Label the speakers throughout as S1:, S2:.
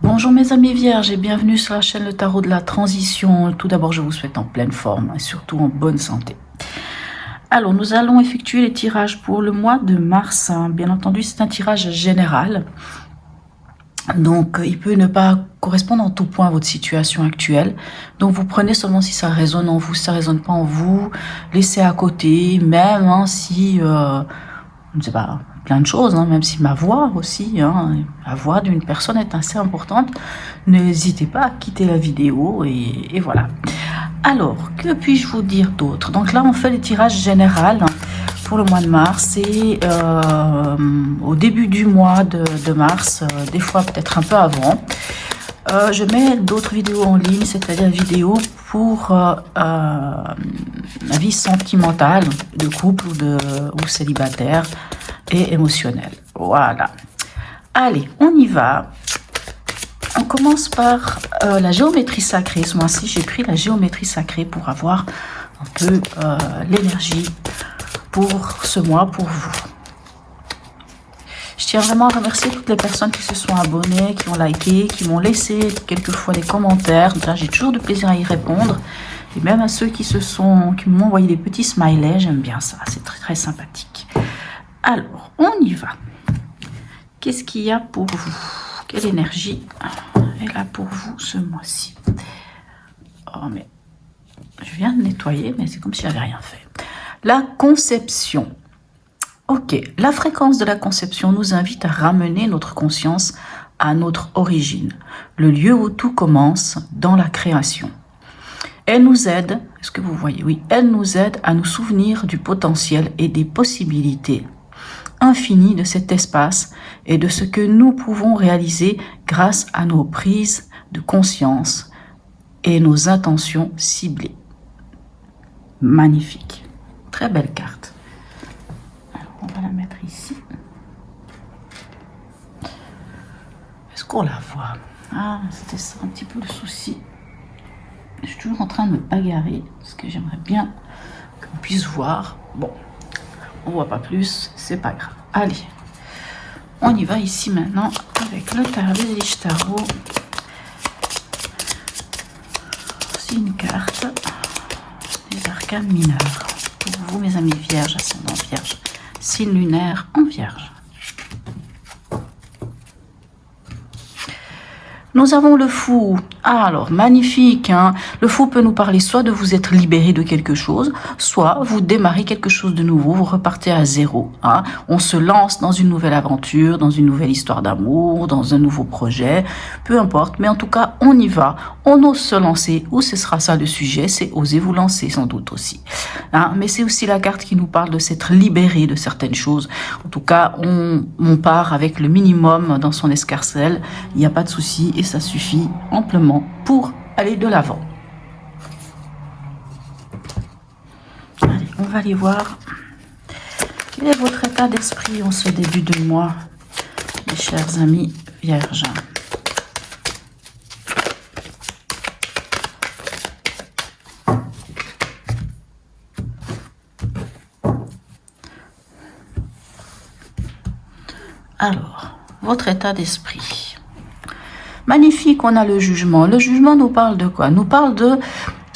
S1: Bonjour mes amis vierges et bienvenue sur la chaîne Le Tarot de la Transition. Tout d'abord, je vous souhaite en pleine forme et surtout en bonne santé. Alors, nous allons effectuer les tirages pour le mois de mars. Bien entendu, c'est un tirage général. Donc, il peut ne pas correspondre en tout point à votre situation actuelle. Donc, vous prenez seulement si ça résonne en vous. Si ça résonne pas en vous, laissez à côté. Même si, je ne sais pas, plein de choses, même si ma voix aussi, la voix d'une personne est assez importante, n'hésitez pas à quitter la vidéo et voilà. Alors, que puis-je vous dire d'autre? Donc là, on fait le tirage général pour le mois de mars et au début du mois de mars, des fois peut-être un peu avant. Je mets d'autres vidéos en ligne, c'est-à-dire vidéos pour la vie sentimentale, de couple ou célibataire et émotionnelle. Voilà. Allez, on y va. On commence par la géométrie sacrée. Ce mois-ci, j'ai pris la géométrie sacrée pour avoir un peu l'énergie pour ce mois, pour vous. Je tiens vraiment à remercier toutes les personnes qui se sont abonnées, qui ont liké, qui m'ont laissé quelquefois des commentaires. J'ai toujours du plaisir à y répondre. Et même à ceux qui m'ont envoyé des petits smileys, j'aime bien ça. C'est très, très sympathique. Alors, on y va. Qu'est-ce qu'il y a pour vous? Quelle énergie est là pour vous ce mois-ci? Oh, mais je viens de nettoyer, mais c'est comme si j'avais rien fait. La conception. Ok, la fréquence de la conception nous invite à ramener notre conscience à notre origine, le lieu où tout commence dans la création. Elle nous aide, est-ce que vous voyez? Oui, elle nous aide à nous souvenir du potentiel et des possibilités infinies de cet espace et de ce que nous pouvons réaliser grâce à nos prises de conscience et nos intentions ciblées. Magnifique, très belle carte. On va la mettre ici. Est-ce qu'on la voit? Ah, c'était ça un petit peu le souci. Je suis toujours en train de me bagarrer parce que j'aimerais bien qu'on puisse voir. Bon, on voit pas plus, c'est pas grave. Allez, on y va ici maintenant avec le tarot des Tarot. C'est une carte des arcanes mineurs. Pour vous, mes amis vierges, ascendant vierge. Signe lunaire en vierge. Nous avons le fou. Ah, alors, magnifique. Le fou peut nous parler soit de vous être libéré de quelque chose, soit vous démarrez quelque chose de nouveau, vous repartez à zéro. On se lance dans une nouvelle aventure, dans une nouvelle histoire d'amour, dans un nouveau projet, peu importe. Mais en tout cas, on y va, on ose se lancer, ou ce sera ça le sujet, c'est oser vous lancer sans doute aussi. Mais c'est aussi la carte qui nous parle de s'être libéré de certaines choses. En tout cas, on part avec le minimum dans son escarcelle, il n'y a pas de souci. Et ça suffit amplement pour aller de l'avant. Allez, on va aller voir quel est votre état d'esprit en ce début de mois, mes chers amis vierges. Alors, votre état d'esprit. Magnifique, on a le jugement. Le jugement nous parle de quoi? Nous parle de...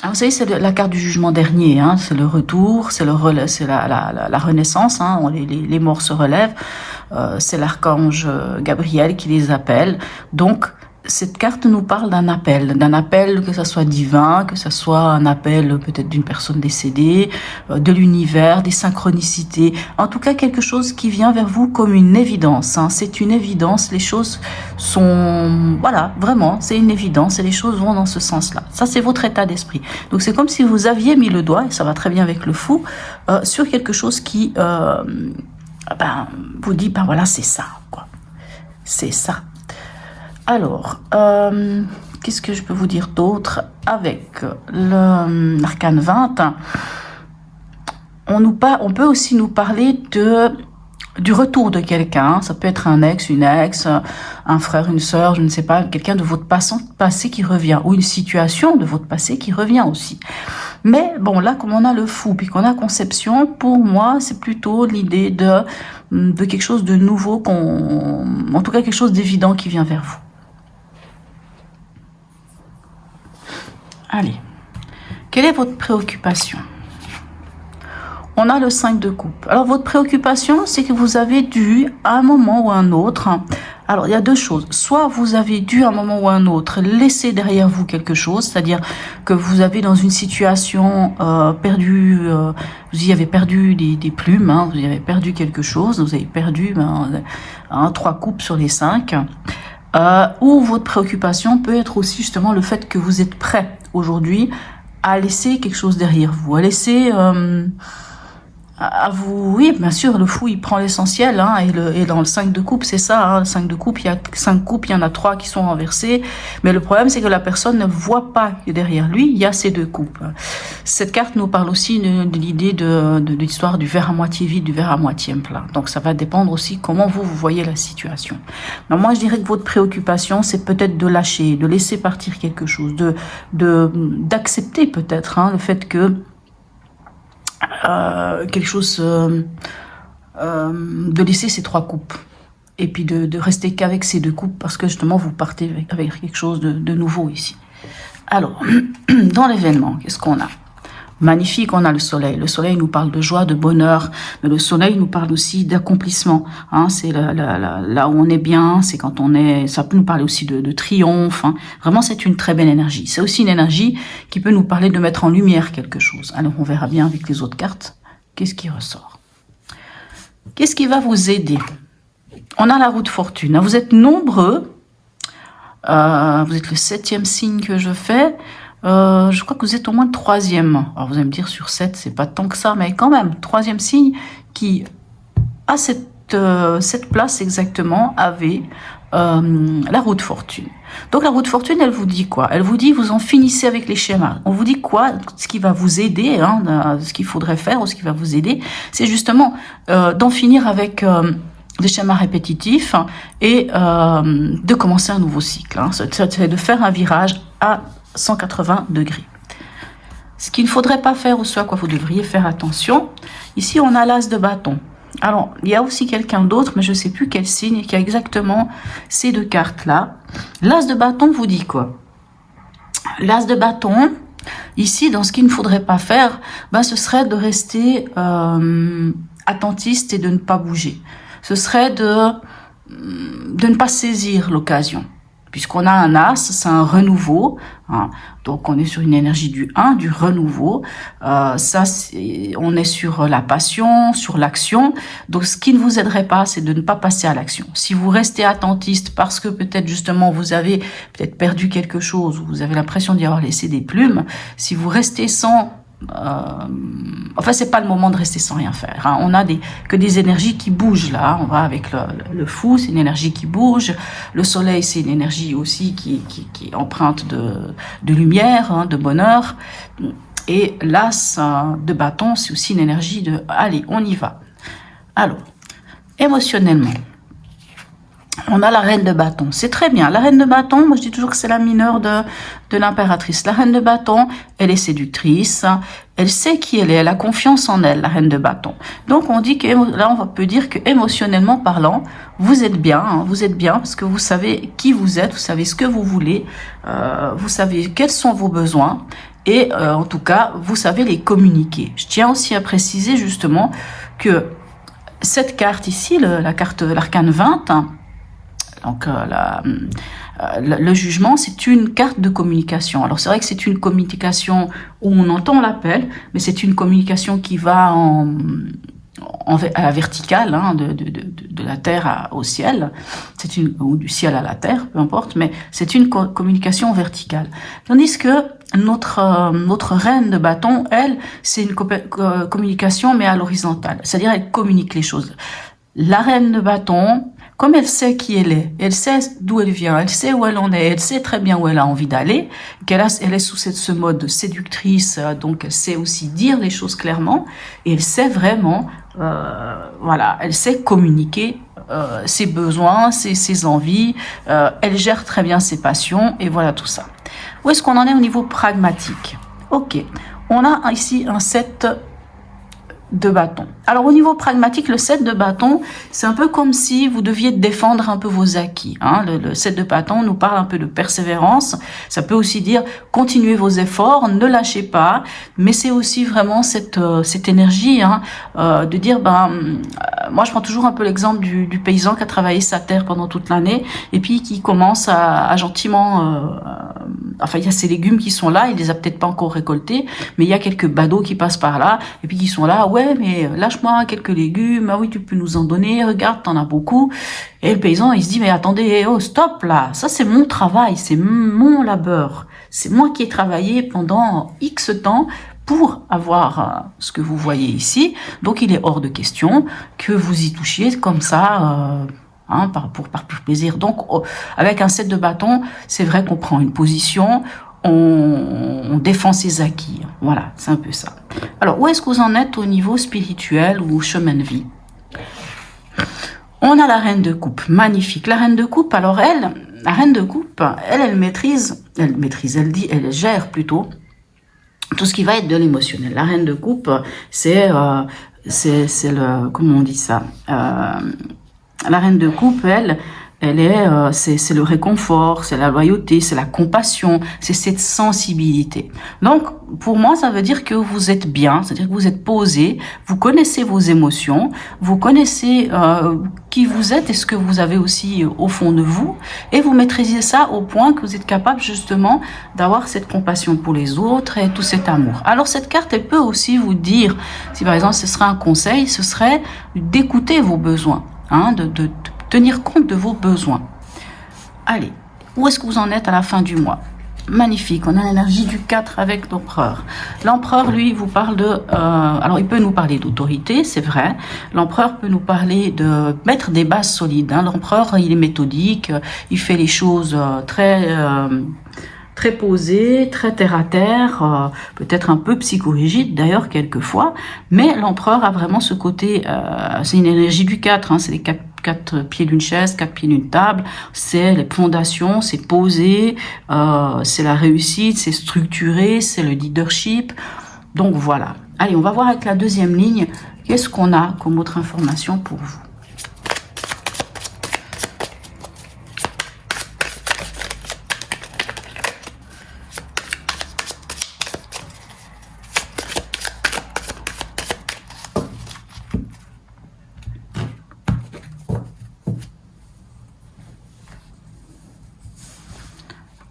S1: Vous savez, c'est la carte du jugement dernier. C'est le retour, c'est la renaissance. Les morts se relèvent. C'est l'archange Gabriel qui les appelle. Donc, cette carte nous parle d'un appel que ça soit divin, que ça soit un appel peut-être d'une personne décédée, de l'univers, des synchronicités. En tout cas, quelque chose qui vient vers vous comme une évidence. C'est une évidence. Les choses sont... Voilà, vraiment, c'est une évidence et les choses vont dans ce sens-là. Ça, c'est votre état d'esprit. Donc, c'est comme si vous aviez mis le doigt, et ça va très bien avec le fou, sur quelque chose qui vous dit, voilà, c'est ça, quoi. C'est ça. Alors, qu'est-ce que je peux vous dire d'autre? Avec l'arcane 20, on peut aussi nous parler du retour de quelqu'un. Ça peut être un ex, une ex, un frère, une sœur, je ne sais pas, quelqu'un de votre passé qui revient, ou une situation de votre passé qui revient aussi. Mais bon, là, comme on a le fou, puis qu'on a conception, pour moi, c'est plutôt l'idée de quelque chose de nouveau, en tout cas quelque chose d'évident qui vient vers vous. Allez, quelle est votre préoccupation? On a le 5 de coupe. Alors, votre préoccupation, c'est que vous avez dû, à un moment ou à un autre, alors il y a deux choses. Soit vous avez dû, à un moment ou à un autre, laisser derrière vous quelque chose, c'est-à-dire que vous avez dans une situation perdu, vous y avez perdu des plumes, hein, vous y avez perdu quelque chose, vous avez perdu 3 coupes sur les 5. Ou votre préoccupation peut être aussi justement le fait que vous êtes prêt aujourd'hui à laisser quelque chose derrière vous, à laisser... oui, bien sûr, le fou, il prend l'essentiel, hein, et dans le 5 de coupe, c'est ça, hein, le 5 de coupe, il y a 5 coupes, il y en a 3 qui sont renversées, mais le problème, c'est que la personne ne voit pas que derrière lui, il y a ces 2 coupes. Cette carte nous parle aussi de l'idée de l'histoire du verre à moitié vide, du verre à moitié plein. Donc, ça va dépendre aussi comment vous voyez la situation. Mais moi, je dirais que votre préoccupation, c'est peut-être de lâcher, de laisser partir quelque chose, d'accepter peut-être, hein, le fait que quelque chose, de laisser ces 3 coupes et puis de rester qu'avec ces 2 coupes parce que justement vous partez avec quelque chose de nouveau ici. Alors, dans l'événement, qu'est-ce qu'on a? Magnifique, on a le soleil. Le soleil nous parle de joie, de bonheur, mais le soleil nous parle aussi d'accomplissement. Hein, c'est là où on est bien, c'est quand on est... Ça peut nous parler aussi de triomphe. Hein. Vraiment, c'est une très belle énergie. C'est aussi une énergie qui peut nous parler de mettre en lumière quelque chose. Alors, on verra bien avec les autres cartes. Qu'est-ce qui ressort? Qu'est-ce qui va vous aider? On a la roue de fortune. Vous êtes nombreux. Vous êtes le 7e signe que je fais. Je crois que vous êtes au moins le 3e. Alors vous allez me dire sur 7, c'est pas tant que ça, mais quand même, 3e signe qui, à cette place exactement, avait la roue de fortune. Donc la roue de fortune, elle vous dit quoi? Elle vous dit, vous en finissez avec les schémas. On vous dit quoi? Ce qui va vous aider, hein, ce qu'il faudrait faire ou ce qui va vous aider, c'est justement d'en finir avec... des schémas répétitifs et de commencer un nouveau cycle. Hein. C'est de faire un virage à 180 degrés. Ce qu'il ne faudrait pas faire, ou ce à quoi vous devriez faire attention, ici on a l'as de bâton. Alors, il y a aussi quelqu'un d'autre, mais je ne sais plus quel signe, qui a exactement ces 2 cartes-là. L'as de bâton vous dit quoi? L'as de bâton, ici, dans ce qu'il ne faudrait pas faire, ce serait de rester attentiste et de ne pas bouger. Ce serait de ne pas saisir l'occasion. Puisqu'on a un as, c'est un renouveau, hein. Donc on est sur une énergie du 1, du renouveau. On est sur la passion, sur l'action. Donc ce qui ne vous aiderait pas, c'est de ne pas passer à l'action. Si vous restez attentiste parce que peut-être justement vous avez peut-être perdu quelque chose, ou vous avez l'impression d'y avoir laissé des plumes, si vous restez sans... enfin, c'est pas le moment de rester sans rien faire. Hein. On a que des énergies qui bougent là. On va avec le fou, c'est une énergie qui bouge. Le soleil, c'est une énergie aussi qui est empreinte de lumière, hein, de bonheur. Et l'as de bâton, c'est aussi une énergie de allez, on y va. Alors, émotionnellement, on a la reine de bâton. C'est très bien. La reine de bâton, moi je dis toujours que c'est la mineure de l'impératrice. La reine de bâton, elle est séductrice. Elle sait qui elle est. Elle a confiance en elle, la reine de bâton. Donc on dit que là, on peut dire que émotionnellement parlant, vous êtes bien. Hein, vous êtes bien parce que vous savez qui vous êtes. Vous savez ce que vous voulez. Vous savez quels sont vos besoins. Et en tout cas, vous savez les communiquer. Je tiens aussi à préciser justement que cette carte ici, la carte l'arcane 20, donc le jugement, c'est une carte de communication. Alors c'est vrai que c'est une communication où on entend l'appel, mais c'est une communication qui va à la verticale, hein, de la terre au ciel, ou du ciel à la terre, peu importe, mais c'est une communication verticale. Tandis que notre reine de bâton, elle, c'est une communication mais à l'horizontale, c'est-à-dire elle communique les choses. La reine de bâton, comme elle sait qui elle est, elle sait d'où elle vient, elle sait où elle en est, elle sait très bien où elle a envie d'aller, elle est sous ce mode séductrice, donc elle sait aussi dire les choses clairement, et elle sait vraiment, voilà, elle sait communiquer ses besoins, ses envies, elle gère très bien ses passions, et voilà tout ça. Où est-ce qu'on en est au niveau pragmatique? Ok, on a ici un 7 de bâton. Alors au niveau pragmatique, le 7 de bâton, c'est un peu comme si vous deviez défendre un peu vos acquis. Hein. Le 7 de bâton nous parle un peu de persévérance. Ça peut aussi dire continuez vos efforts, ne lâchez pas. Mais c'est aussi vraiment cette énergie hein, de dire, moi je prends toujours un peu l'exemple du paysan qui a travaillé sa terre pendant toute l'année et puis qui commence à gentiment... enfin, il y a ces légumes qui sont là, il les a peut-être pas encore récoltés, mais il y a quelques badauds qui passent par là et puis qui sont là, ouais, mais lâche-moi quelques légumes, ah oui, tu peux nous en donner, regarde, t'en as beaucoup. Et le paysan, il se dit, mais attendez, oh, stop là, ça c'est mon travail, c'est mon labeur, c'est moi qui ai travaillé pendant X temps pour avoir ce que vous voyez ici, donc il est hors de question que vous y touchiez comme ça, hein, par pur plaisir. Donc avec un 7 de bâton, c'est vrai qu'on prend une position, on défend ses acquis. Voilà, c'est un peu ça. Alors, où est-ce que vous en êtes au niveau spirituel ou chemin de vie? On a la reine de coupe, magnifique. La reine de coupe, alors la reine de coupe, elle gère plutôt tout ce qui va être de l'émotionnel. La reine de coupe, c'est le, comment on dit ça? La reine de coupe, c'est le réconfort, c'est la loyauté, c'est la compassion, c'est cette sensibilité. Donc, pour moi, ça veut dire que vous êtes bien, c'est-à-dire que vous êtes posé, vous connaissez vos émotions, vous connaissez qui vous êtes et ce que vous avez aussi au fond de vous, et vous maîtrisez ça au point que vous êtes capable justement d'avoir cette compassion pour les autres et tout cet amour. Alors, cette carte, elle peut aussi vous dire, si par exemple ce serait un conseil, ce serait d'écouter vos besoins, hein, de tenir compte de vos besoins. Allez, où est-ce que vous en êtes à la fin du mois? Magnifique, on a l'énergie du 4 avec l'empereur. L'empereur, lui, vous parle de... alors, il peut nous parler d'autorité, c'est vrai. L'empereur peut nous parler de mettre des bases solides. Hein. L'empereur, il est méthodique, il fait les choses très posé, très terre à terre, peut-être un peu psychorigide d'ailleurs quelquefois, mais l'empereur a vraiment ce côté, c'est une énergie du 4, hein, c'est les quatre pieds d'une chaise, 4 pieds d'une table, c'est les fondations, c'est posé, c'est la réussite, c'est structuré, c'est le leadership. Donc voilà. Allez, on va voir avec la deuxième ligne, qu'est-ce qu'on a comme autre information pour vous.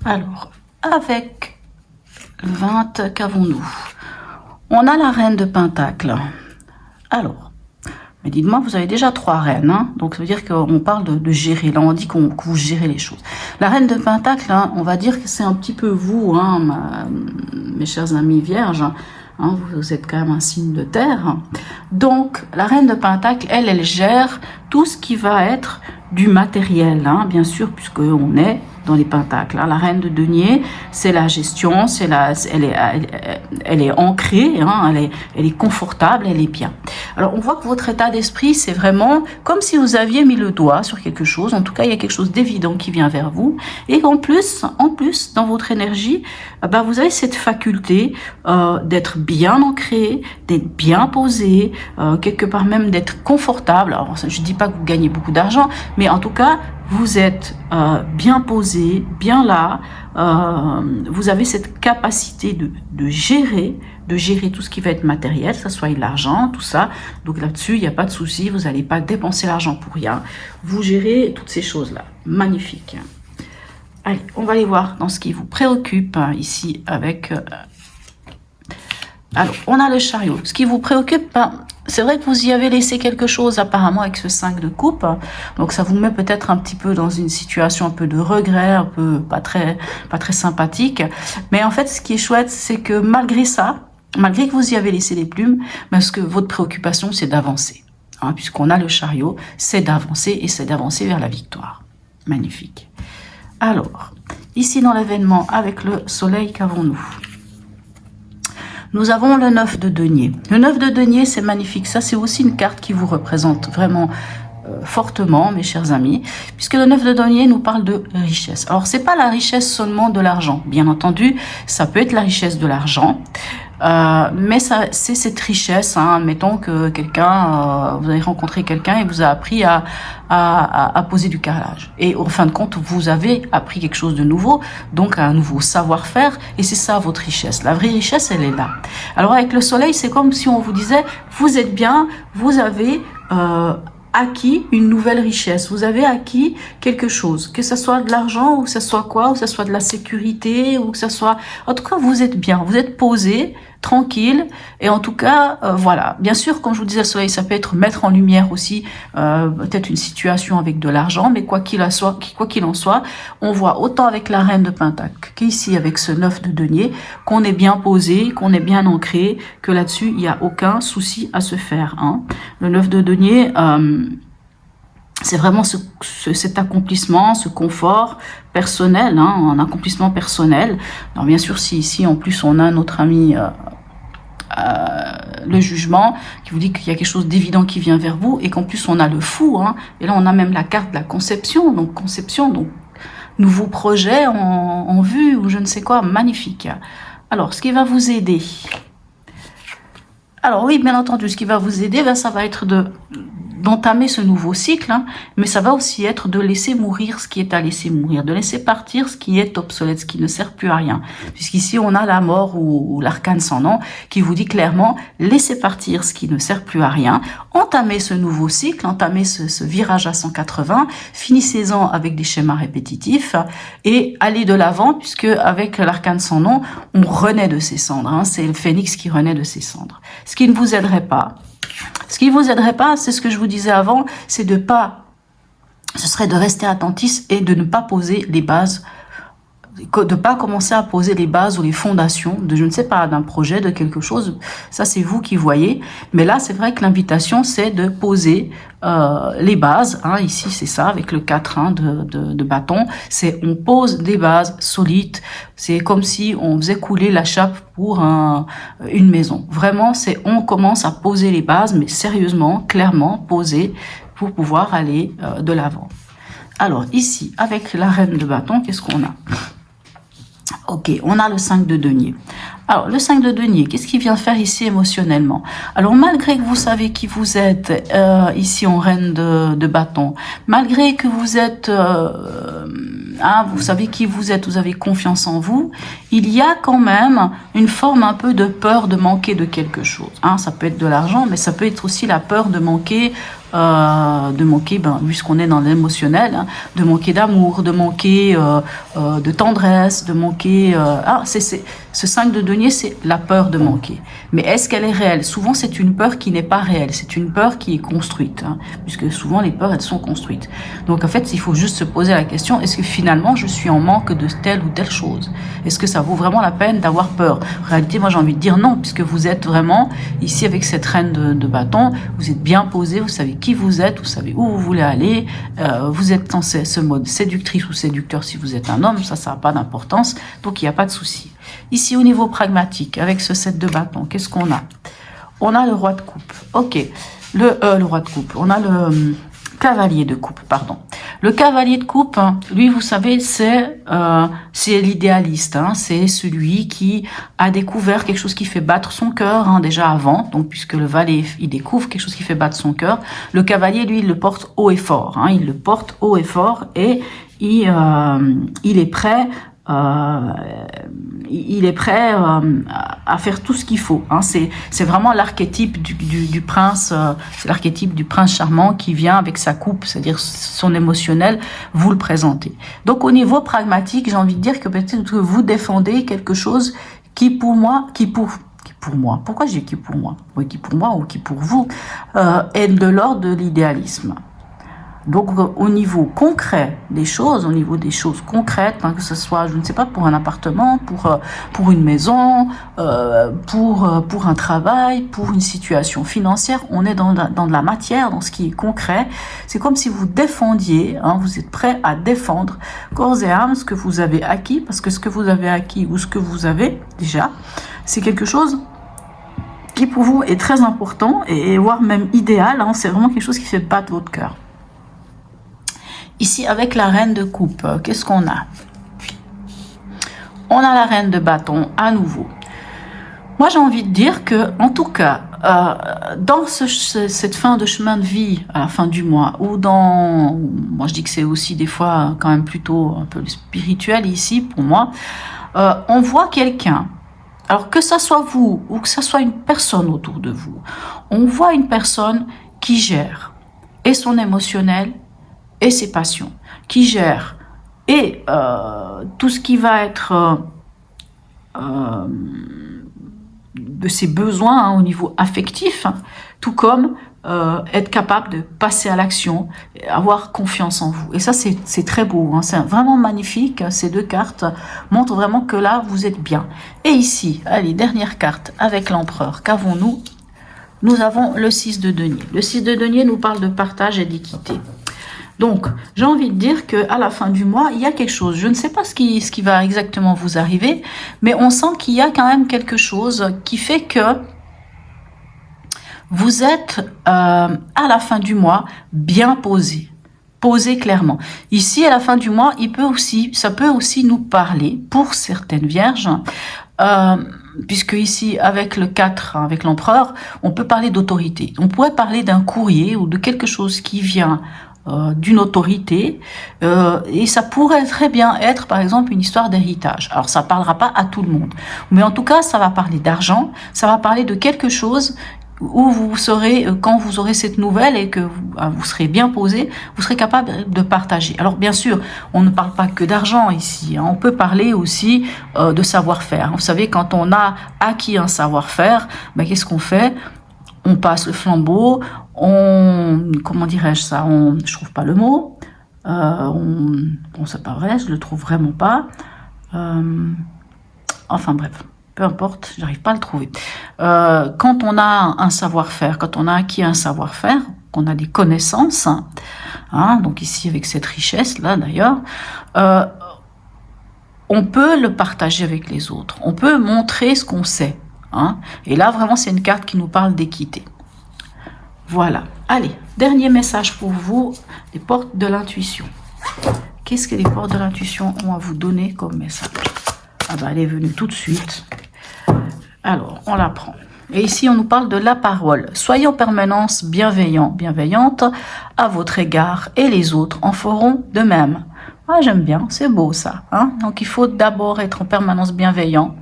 S1: Alors, avec 20, qu'avons-nous? On a la reine de Pentacle. Alors, mais dites-moi, vous avez déjà 3 reines, hein, donc ça veut dire qu'on parle de gérer. Là, on dit que vous gérez les choses. La reine de Pentacle, hein, on va dire que c'est un petit peu vous, hein, mes chers amis vierges. Hein, vous êtes quand même un signe de terre. Donc, la reine de Pentacle, elle gère tout ce qui va être du matériel, hein, bien sûr, puisqu'on est dans les pentacles. Hein. La reine de denier, c'est la gestion, elle est ancrée, hein, elle est confortable, elle est bien. Alors, on voit que votre état d'esprit, c'est vraiment comme si vous aviez mis le doigt sur quelque chose. En tout cas, il y a quelque chose d'évident qui vient vers vous. Et en plus, dans votre énergie, vous avez cette faculté d'être bien ancré, d'être bien posé, quelque part même d'être confortable. Alors, je ne dis pas que vous gagnez beaucoup d'argent, mais en tout cas, vous êtes bien posé, bien là, vous avez cette capacité de gérer tout ce qui va être matériel, que ce soit l'argent, tout ça. Donc là-dessus, il n'y a pas de souci, vous n'allez pas dépenser l'argent pour rien. Vous gérez toutes ces choses-là. Magnifique. Allez, on va aller voir dans ce qui vous préoccupe hein, ici avec... Alors, on a le chariot. Ce qui vous préoccupe, c'est vrai que vous y avez laissé quelque chose apparemment avec ce 5 de coupe. Donc, ça vous met peut-être un petit peu dans une situation un peu de regret, un peu pas très sympathique. Mais en fait, ce qui est chouette, c'est que malgré ça, malgré que vous y avez laissé les plumes, parce que votre préoccupation, c'est d'avancer. Hein, puisqu'on a le chariot, c'est d'avancer et c'est d'avancer vers la victoire. Magnifique. Alors, ici dans l'événement, avec le soleil, qu'avons-nous ? Nous avons le 9 de denier. Le 9 de denier, c'est magnifique. Ça, c'est aussi une carte qui vous représente vraiment fortement, mes chers amis, puisque le 9 de denier nous parle de richesse. Alors, c'est pas la richesse seulement de l'argent. Bien entendu, ça peut être la richesse de l'argent, Mais c'est cette richesse, hein. Mettons que quelqu'un, vous avez rencontré quelqu'un et vous a appris à poser du carrelage. Et en fin de compte, vous avez appris quelque chose de nouveau, donc un nouveau savoir-faire, et c'est ça votre richesse. La vraie richesse, elle est là. Alors avec le soleil, c'est comme si on vous disait, vous êtes bien, vous avez acquis une nouvelle richesse, vous avez acquis quelque chose, que ce soit de l'argent, ou que ce soit quoi, ou que ce soit de la sécurité, ou que ce soit... En tout cas, vous êtes bien, vous êtes posé, tranquille, et en tout cas, voilà. Bien sûr, comme je vous disais, le soleil, ça peut être mettre en lumière aussi peut-être une situation avec de l'argent, mais quoi qu'il en soit, on voit autant avec la reine de Pentacle qu'ici avec ce 9 de denier, qu'on est bien posé, qu'on est bien ancré, que là-dessus, il n'y a aucun souci à se faire. Hein. Le 9 de denier... c'est vraiment cet accomplissement, ce confort personnel, hein, un accomplissement personnel. Alors bien sûr, si ici en plus on a notre ami le jugement, qui vous dit qu'il y a quelque chose d'évident qui vient vers vous, et qu'en plus on a le fou, hein, et là on a même la carte de la conception, donc nouveau projet en vue, ou je ne sais quoi, magnifique. Alors, ce qui va vous aider... Alors oui, bien entendu, ce qui va vous aider, ben, ça va être d'entamer ce nouveau cycle, hein, mais ça va aussi être de laisser mourir ce qui est à laisser mourir, de laisser partir ce qui est obsolète, ce qui ne sert plus à rien. Puisqu'ici, on a la mort ou l'arcane sans nom qui vous dit clairement, laissez partir ce qui ne sert plus à rien, entamez ce nouveau cycle, entamez ce virage à 180, finissez-en avec des schémas répétitifs et allez de l'avant, puisque avec l'arcane sans nom, on renaît de ses cendres, hein, c'est le phénix qui renaît de ses cendres. Ce qui ne vous aiderait pas, c'est ce que je vous disais avant, ce serait de rester attentif et de ne pas poser les bases, de pas commencer à poser les bases ou les fondations de, je ne sais pas, d'un projet, de quelque chose. Ça, c'est vous qui voyez. Mais là, c'est vrai que l'invitation, c'est de poser les bases. Hein. Ici, c'est ça, avec le 4 hein, de bâton. C'est on pose des bases solides. C'est comme si on faisait couler la chape pour une maison. Vraiment, c'est on commence à poser les bases, mais sérieusement, clairement, poser pour pouvoir aller de l'avant. Alors, ici, avec la reine de bâton, qu'est-ce qu'on a ? Ok, on a le 5 de denier. Alors, le 5 de denier, qu'est-ce qu'il vient faire ici émotionnellement? Alors, malgré que vous savez qui vous êtes, ici en reine de bâton, malgré que vous êtes, vous savez qui vous êtes, vous avez confiance en vous, il y a quand même une forme un peu de peur de manquer de quelque chose. Hein, ça peut être de l'argent, mais ça peut être aussi la peur de manquer, puisqu'on est dans l'émotionnel, hein, de manquer d'amour, de manquer de tendresse, de manquer... ce 5 de denier, c'est la peur de manquer. Mais est-ce qu'elle est réelle? Souvent, c'est une peur qui n'est pas réelle. C'est une peur qui est construite, hein, puisque souvent, les peurs, elles sont construites. Donc, en fait, il faut juste se poser la question, est-ce que finalement, je suis en manque de telle ou telle chose? Est-ce que ça vaut vraiment la peine d'avoir peur? En réalité, moi, j'ai envie de dire non, puisque vous êtes vraiment, ici, avec cette reine de bâton, vous êtes bien posé, vous savez qui vous êtes, vous savez où vous voulez aller, vous êtes dans ce mode séductrice ou séducteur si vous êtes un homme, ça n'a pas d'importance, donc il n'y a pas de souci. Ici, au niveau pragmatique, avec ce 7 de bâton, qu'est-ce qu'on a? On a le roi de coupe. Ok, le roi de coupe. On a le cavalier de coupe, pardon. Le cavalier de coupe, hein, lui, vous savez, c'est l'idéaliste. Hein, c'est celui qui a découvert quelque chose qui fait battre son cœur, hein, déjà avant. Donc, puisque le valet, il découvre quelque chose qui fait battre son cœur. Le cavalier, lui, il le porte haut et fort. Hein, il le porte haut et fort et il est prêt... il est prêt à faire tout ce qu'il faut. Hein. C'est vraiment l'archétype du prince, c'est l'archétype du prince charmant qui vient avec sa coupe, c'est-à-dire son émotionnel, vous le présentez. Donc au niveau pragmatique, j'ai envie de dire que peut-être que vous défendez quelque chose qui pour moi, pourquoi j'ai qui pour moi? Oui, qui pour moi ou qui pour vous, est de l'ordre de l'idéalisme. Donc, au niveau concret des choses, au niveau des choses concrètes, hein, que ce soit, je ne sais pas, pour un appartement, pour une maison, pour un travail, pour une situation financière, on est dans de la matière, dans ce qui est concret. C'est comme si vous défendiez, hein, vous êtes prêt à défendre corps et âme ce que vous avez acquis, parce que ce que vous avez acquis ou ce que vous avez déjà, c'est quelque chose qui pour vous est très important et voire même idéal. Hein, c'est vraiment quelque chose qui fait battre votre cœur. Ici, avec la reine de coupe, qu'est-ce qu'on a? On a la reine de bâton à nouveau. Moi, j'ai envie de dire que, en tout cas, dans cette fin de chemin de vie à la fin du mois, ou dans, moi je dis que c'est aussi des fois quand même plutôt un peu spirituel ici pour moi, on voit quelqu'un, alors que ça soit vous ou que ça soit une personne autour de vous, on voit une personne qui gère et son émotionnel et ses passions, qui gère et tout ce qui va être de ses besoins au niveau affectif, tout comme être capable de passer à l'action, avoir confiance en vous. Et ça, c'est très beau, c'est vraiment magnifique. Ces deux cartes montrent vraiment que là, vous êtes bien. Et ici, allez, dernière carte avec l'empereur. Qu'avons-nous? Nous avons le 6 de denier. Le 6 de denier nous parle de partage et d'équité. Donc, j'ai envie de dire qu'à la fin du mois, il y a quelque chose. Je ne sais pas ce qui va exactement vous arriver, mais on sent qu'il y a quand même quelque chose qui fait que vous êtes à la fin du mois bien posé. Posé clairement. Ici, à la fin du mois, ça peut aussi nous parler, pour certaines vierges, puisque ici, avec le 4, avec l'empereur, on peut parler d'autorité. On pourrait parler d'un courrier ou de quelque chose qui vient d'une autorité, et ça pourrait très bien être par exemple une histoire d'héritage. Alors ça parlera pas à tout le monde, mais en tout cas ça va parler d'argent, ça va parler de quelque chose où vous serez, quand vous aurez cette nouvelle et que vous serez bien posé, vous serez capable de partager. Alors bien sûr, on ne parle pas que d'argent ici, on peut parler aussi de savoir-faire. Vous savez, quand on a acquis un savoir-faire, ben, qu'est-ce qu'on fait? On passe le flambeau, comment dirais-je ça, je trouve pas le mot, bon c'est pas vrai, je le trouve vraiment pas, enfin bref, peu importe, j'arrive pas à le trouver. Quand on a un savoir-faire, quand on a acquis un savoir-faire, qu'on a des connaissances, donc ici avec cette richesse là d'ailleurs, on peut le partager avec les autres, on peut montrer ce qu'on sait. Et là, vraiment, c'est une carte qui nous parle d'équité. Voilà. Allez, dernier message pour vous, les portes de l'intuition. Qu'est-ce que les portes de l'intuition ont à vous donner comme message? Ah ben, elle est venue tout de suite. Alors, on la prend. Et ici, on nous parle de la parole. Soyez en permanence bienveillante à votre égard et les autres en feront de même. Ah, j'aime bien, c'est beau ça. Donc, il faut d'abord être en permanence bienveillant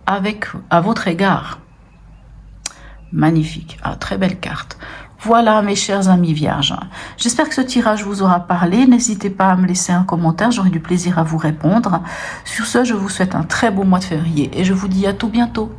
S1: à votre égard. Magnifique, très belle carte. Voilà mes chers amis vierges, j'espère que ce tirage vous aura parlé. N'hésitez pas à me laisser un commentaire, j'aurai du plaisir à vous répondre. Sur ce, je vous souhaite un très beau mois de février et je vous dis à tout bientôt.